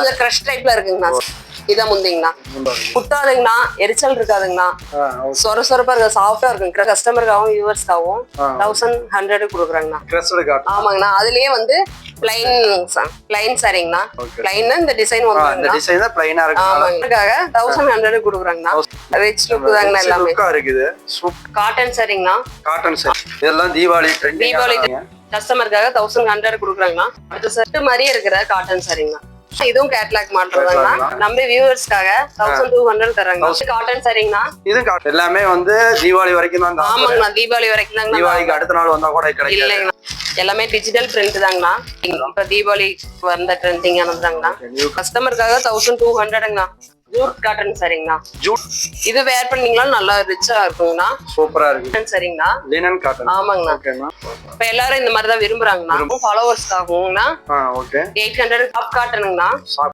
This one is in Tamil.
கொஞ்சம் கிரஷ் டைப்ல இருக்குங்கண்ணா. இதான் முந்திங்கண்ணா. குட்டாதுங்கண்ணா, எரிச்சல் இருக்காதுங்கண்ணா. சொர சொரப்பா இருக்க, சாஃப்டா இருக்குங்க. கஸ்டமருக்காகவும் வியூவர்ஸ்க்காகவும் 1100 கொடுக்குறாங்கண்ணா. ஆமாங்கண்ணா. அதுலயே வந்து பிளைன் சாரிங்கண்ணா. பிளைன் இந்த டிசைன் வந்து பிளைனா இருக்கு. ஆமாங்க. 1100 கொடுக்குறாங்கண்ணா. ரிச் லுக் தாங்கண்ணா எல்லாமே. இருக்குது. காட்டன் சாரிங்கண்ணா. காட்டன் சாரி இதெல்லாம் தீபாவளி கஸ்டமருக்காக 1100 கொடுக்குறாங்கண்ணா. அடுத்த செட் மாதிரியே இருக்கிற காட்டன் சாரிங்கண்ணா. இதுவும் கேட்லாக் மாட்டுறதாங்கண்ணா. நம்ம வியூவர்ஸ்க்காக 1200 தராங்க. காட்டன் சாரிங்கண்ணா. இது எல்லாமே வந்து தீபாவளி வரைக்கும் தான். ஆமாங்கண்ணா, தீபாவளி வரைக்கும் தாங்க. தீபாவளிக்கு அடுத்த நாள் வந்தா கூட கிடைக்கும். இல்லைங்கண்ணா, எல்லாமே டிஜிட்டல் பிரிண்ட் தாங்கண்ணா. இப்ப தீபாவளி வந்த ட்ரெண்டிங் ஆனதுதாங்கண்ணா. கஸ்டமருக்காக 1200ங்கண்ணா. ஜூட் காட்டன் சரிங்கண்ணா. இது வேர் பண்ணீங்களா நல்லா ரிச்சா இருக்குங்கண்ணா. சூப்பரா இருக்கு. சரிங்கண்ணா. Linen cotton. ஆமாங்கண்ணா. இப்ப எல்லாரும் இந்த மாதிரி தான் விரும்புறாங்கண்ணா. ஃபாலோவர்ஸ்க்காகவும்ண்ணா. 800 டாப் காட்டனுங்கண்ணா.